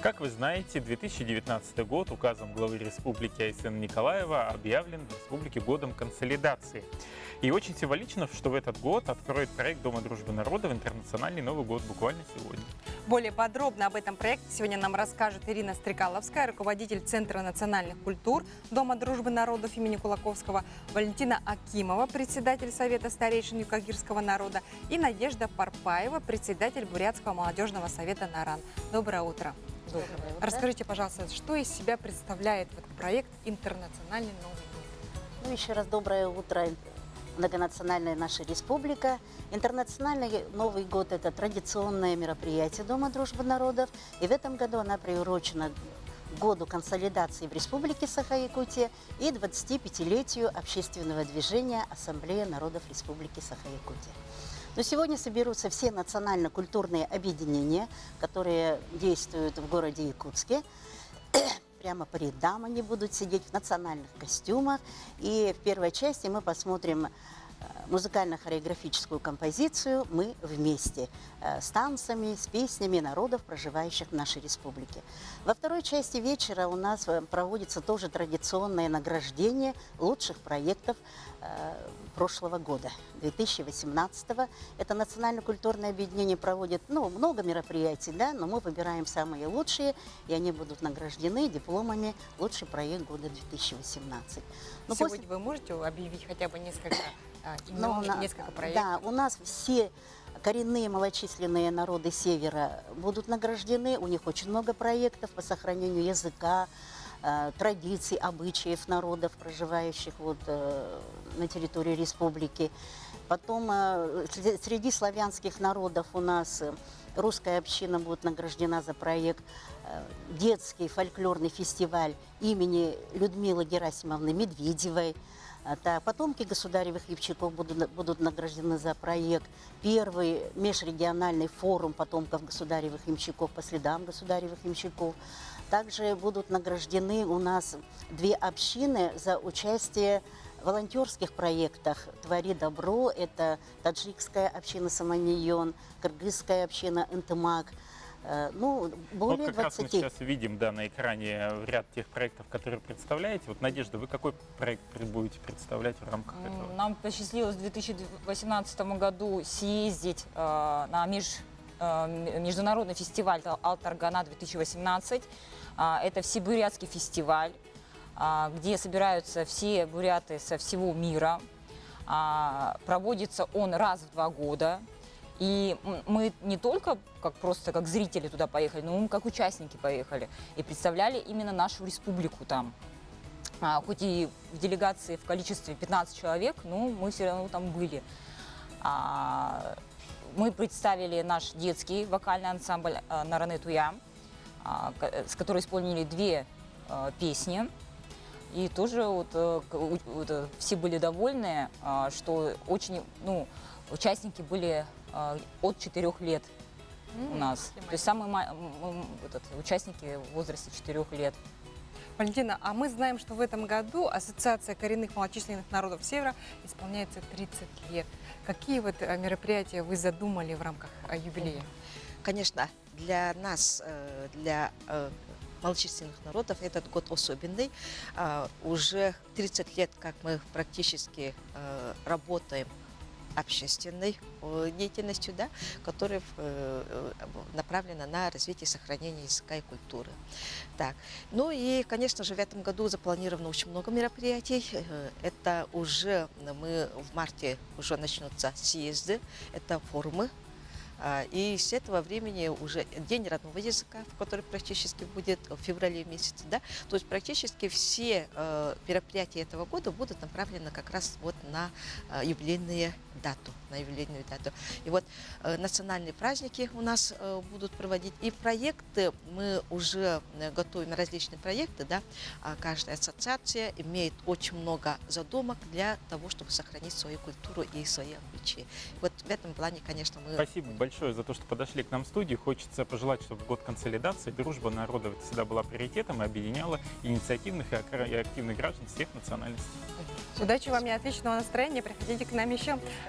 Как вы знаете, 2019 год указом главы Республики Айсена Николаева объявлен в Республике годом консолидации. И очень символично, что в этот год откроет проект Дома дружбы народов интернациональный Новый год буквально сегодня. Более подробно об этом проекте сегодня нам расскажет Ирина Стрекаловская, руководитель Центра национальных культур Дома дружбы народов имени Кулаковского, Валентина Акимова, председатель Совета старейшин Юкагирского народа, и Надежда Парпаева, председатель Бурятского молодежного совета «Наран». Доброе утро. Доброе утро. Расскажите, пожалуйста, что из себя представляет этот проект «Интернациональный Новый год»? Ну, еще раз доброе утро, многонациональная наша республика. Интернациональный Новый год – это традиционное мероприятие Дома дружбы народов. И в этом году она приурочена к году консолидации в Республике Саха-Якутия и 25-летию общественного движения Ассамблея народов Республики Саха-Якутия. Но сегодня соберутся все национально-культурные объединения, которые действуют в городе Якутске. Прямо по рядам они будут сидеть в национальных костюмах. И в первой части мы посмотрим музыкально-хореографическую композицию «Мы вместе» с танцами, с песнями народов, проживающих в нашей республике. Во второй части вечера у нас проводится тоже традиционное награждение лучших проектов прошлого года, 2018-го. Это национально-культурное объединение проводит много мероприятий, да, но мы выбираем самые лучшие, и они будут награждены дипломами «Лучший проект года 2018». Сегодня вы можете объявить хотя бы несколько имен, несколько проектов? Да, у нас все коренные малочисленные народы Севера будут награждены. У них очень много проектов по сохранению языка, традиций, обычаев народов, проживающих на территории республики. Потом среди славянских народов у нас русская община будет награждена за проект «Детский фольклорный фестиваль имени Людмилы Герасимовны Медведевой». Потомки государевых явчаков будут награждены за проект «Первый межрегиональный форум потомков государевых ямщиков по следам государевых ямщиков». Также будут награждены у нас две общины за участие в волонтерских проектах «Твори добро». Это таджикская община Саманьон, кыргызская община Интымак. Более как раз мы 20. сейчас видим на экране ряд тех проектов, которые представляете. Надежда, вы какой проект будете представлять в рамках этого? Нам посчастливилось в 2018 году съездить на международный фестиваль «Алтаргана-2018». Это всебурятский фестиваль, где собираются все буряты со всего мира. Проводится он раз в 2 года. И мы не только как зрители туда поехали, но мы как участники поехали. И представляли именно нашу республику там. Хоть и в делегации в количестве 15 человек, но мы все равно там были. Мы представили наш детский вокальный ансамбль «Наране Туя», с которой исполнили 2 песни. И тоже все были довольны, что очень, участники были от 4 лет у нас. То есть самые участники в возрасте 4 лет. Валентина, а мы знаем, что в этом году Ассоциация коренных малочисленных народов Севера исполняется 30 лет. Какие мероприятия вы задумали в рамках юбилея? Конечно, для нас, для малочисленных народов, этот год особенный. Уже 30 лет, как мы практически работаем общественной деятельностью, да, которая направлена на развитие и сохранение языка и культуры. Так. И, конечно же, в этом году запланировано очень много мероприятий. Это уже в марте уже начнутся съезды, это форумы. И с этого времени уже День родного языка, который практически будет в феврале месяце, да, то есть практически все мероприятия этого года будут направлены как раз на юбилейную дату. И национальные праздники у нас будут проводить. И проекты, мы уже готовим различные проекты, да, каждая ассоциация имеет очень много задумок для того, чтобы сохранить свою культуру и свои обычаи. В этом плане, конечно, мы... Спасибо большое за то, что подошли к нам в студию. Хочется пожелать, чтобы в год консолидации дружба народов всегда была приоритетом и объединяла инициативных и активных граждан всех национальностей. Удачи вам и отличного настроения. Приходите к нам еще.